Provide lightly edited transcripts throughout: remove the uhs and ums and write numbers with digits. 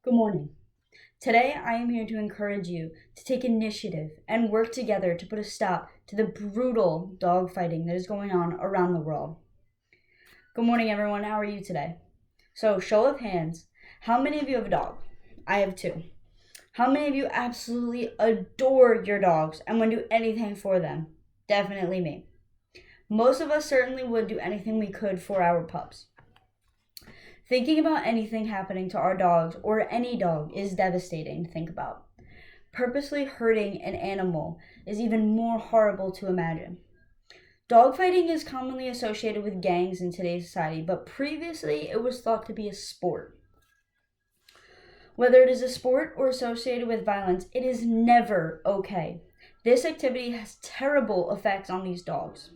Good morning. Today I am here to encourage you to take initiative and work together to put a stop to the brutal dogfighting that is going on around the world. Good morning, everyone. How are you today? So, show of hands, how many of you have a dog? I have two. How many of you absolutely adore your dogs and would do anything for them? Definitely me. Most of us certainly would do anything we could for our pups. Thinking about anything happening to our dogs or any dog is devastating to think about. Purposely hurting an animal is even more horrible to imagine. Dogfighting is commonly associated with gangs in today's society, but previously it was thought to be a sport. Whether it is a sport or associated with violence, it is never okay. This activity has terrible effects on these dogs.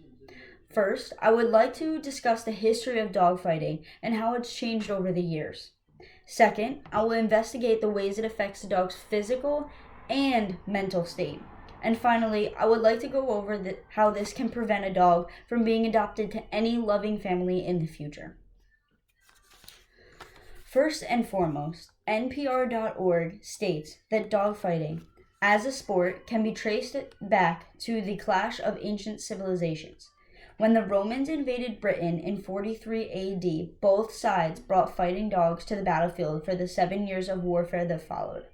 First, I would like to discuss the history of dogfighting and how it's changed over the years. Second, I will investigate the ways it affects the dog's physical and mental state. And finally, I would like to go over how this can prevent a dog from being adopted to any loving family in the future. First and foremost, NPR.org states that dogfighting, as a sport, can be traced back to the clash of ancient civilizations. When the Romans invaded Britain in 43 AD, both sides brought fighting dogs to the battlefield for the 7 years of warfare that followed.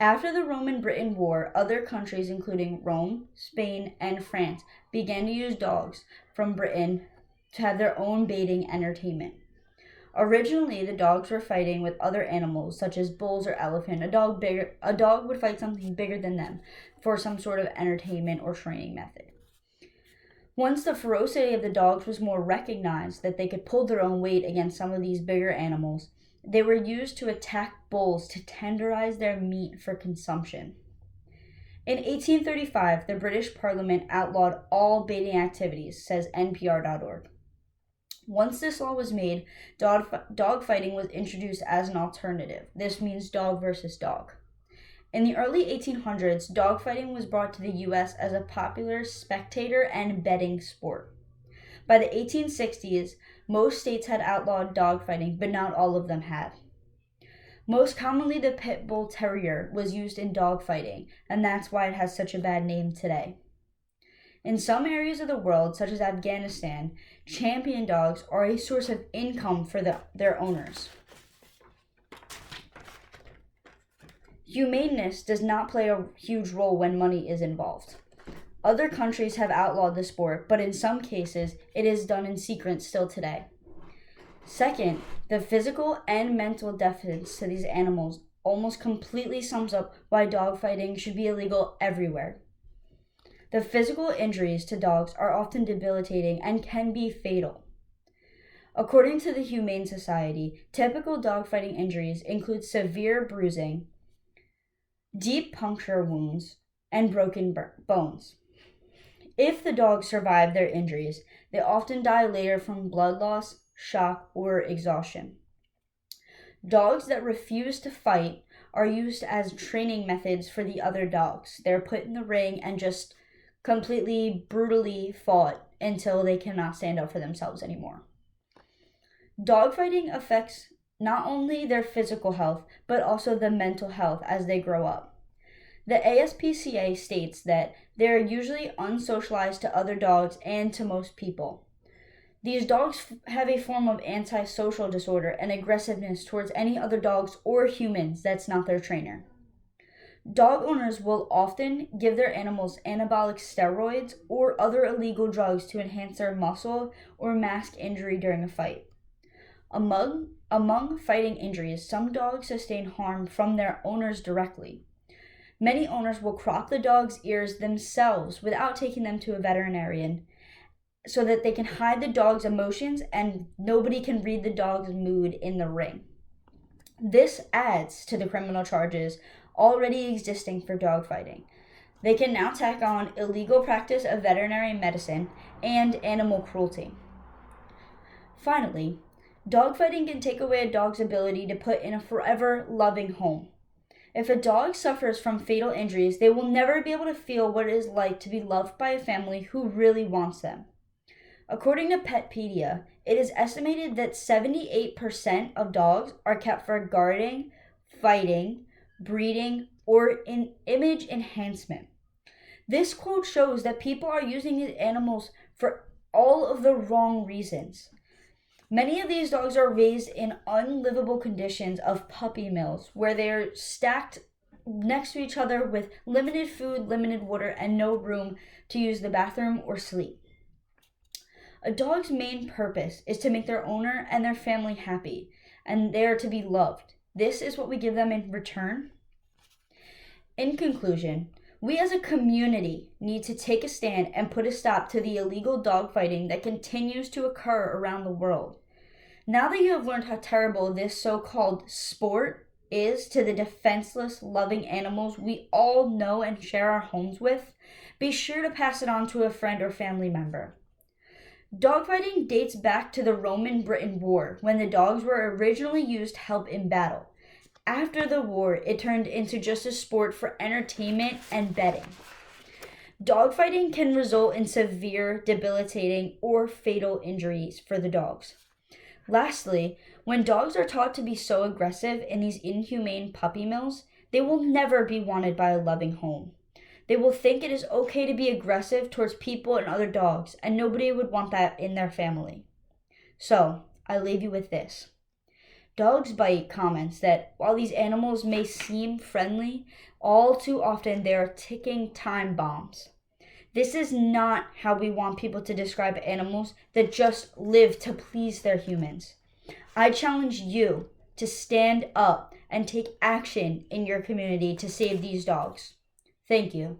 After the Roman-Britain War, other countries including Rome, Spain, and France began to use dogs from Britain to have their own baiting entertainment. Originally, the dogs were fighting with other animals such as bulls or elephant. A dog would fight something bigger than them for some sort of entertainment or training method. Once the ferocity of the dogs was more recognized, that they could pull their own weight against some of these bigger animals, they were used to attack bulls to tenderize their meat for consumption. In 1835, the British Parliament outlawed all baiting activities, says NPR.org. Once this law was made, dogfighting was introduced as an alternative. This means dog versus dog. In the early 1800s, dogfighting was brought to the U.S. as a popular spectator and betting sport. By the 1860s, most states had outlawed dogfighting, but not all of them had. Most commonly, the pit bull terrier was used in dogfighting, and that's why it has such a bad name today. In some areas of the world, such as Afghanistan, champion dogs are a source of income for their owners. Humaneness does not play a huge role when money is involved. Other countries have outlawed the sport, but in some cases, it is done in secret still today. Second, the physical and mental deficits to these animals almost completely sums up why dogfighting should be illegal everywhere. The physical injuries to dogs are often debilitating and can be fatal. According to the Humane Society, typical dogfighting injuries include severe bruising, deep puncture wounds, and broken bones. If the dogs survive their injuries, they often die later from blood loss, shock, or exhaustion. Dogs that refuse to fight are used as training methods for the other dogs. They're put in the ring and just completely brutally fought until they cannot stand up for themselves anymore. Dogfighting affects not only their physical health, but also the mental health as they grow up. The ASPCA states that they are usually unsocialized to other dogs and to most people. These dogs have a form of antisocial disorder and aggressiveness towards any other dogs or humans that's not their trainer. Dog owners will often give their animals anabolic steroids or other illegal drugs to enhance their muscle or mask injury during a fight. Among fighting injuries, some dogs sustain harm from their owners directly. Many owners will crop the dog's ears themselves without taking them to a veterinarian so that they can hide the dog's emotions and nobody can read the dog's mood in the ring. This adds to the criminal charges already existing for dogfighting. They can now tack on illegal practice of veterinary medicine and animal cruelty. Finally, dogfighting can take away a dog's ability to put in a forever loving home. If a dog suffers from fatal injuries, they will never be able to feel what it is like to be loved by a family who really wants them. According to Petpedia, it is estimated that 78% of dogs are kept for guarding fighting, breeding, or in image enhancement. This quote shows that people are using these animals for all of the wrong reasons. Many of these dogs are raised in unlivable conditions of puppy mills where they're stacked next to each other with limited food, limited water, and no room to use the bathroom or sleep. A dog's main purpose is to make their owner and their family happy, and they are to be loved. This is what we give them in return. In conclusion, we as a community need to take a stand and put a stop to the illegal dogfighting that continues to occur around the world. Now that you have learned how terrible this so-called sport is to the defenseless, loving animals we all know and share our homes with, be sure to pass it on to a friend or family member. Dogfighting dates back to the Roman-Britain War, when the dogs were originally used to help in battle. After the war, it turned into just a sport for entertainment and betting. Dogfighting can result in severe, debilitating, or fatal injuries for the dogs. Lastly, when dogs are taught to be so aggressive in these inhumane puppy mills, they will never be wanted by a loving home. They will think it is okay to be aggressive towards people and other dogs, and nobody would want that in their family. So, I leave you with this. Dogs Bite comments that while these animals may seem friendly, all too often they are ticking time bombs. This is not how we want people to describe animals that just live to please their humans. I challenge you to stand up and take action in your community to save these dogs. Thank you.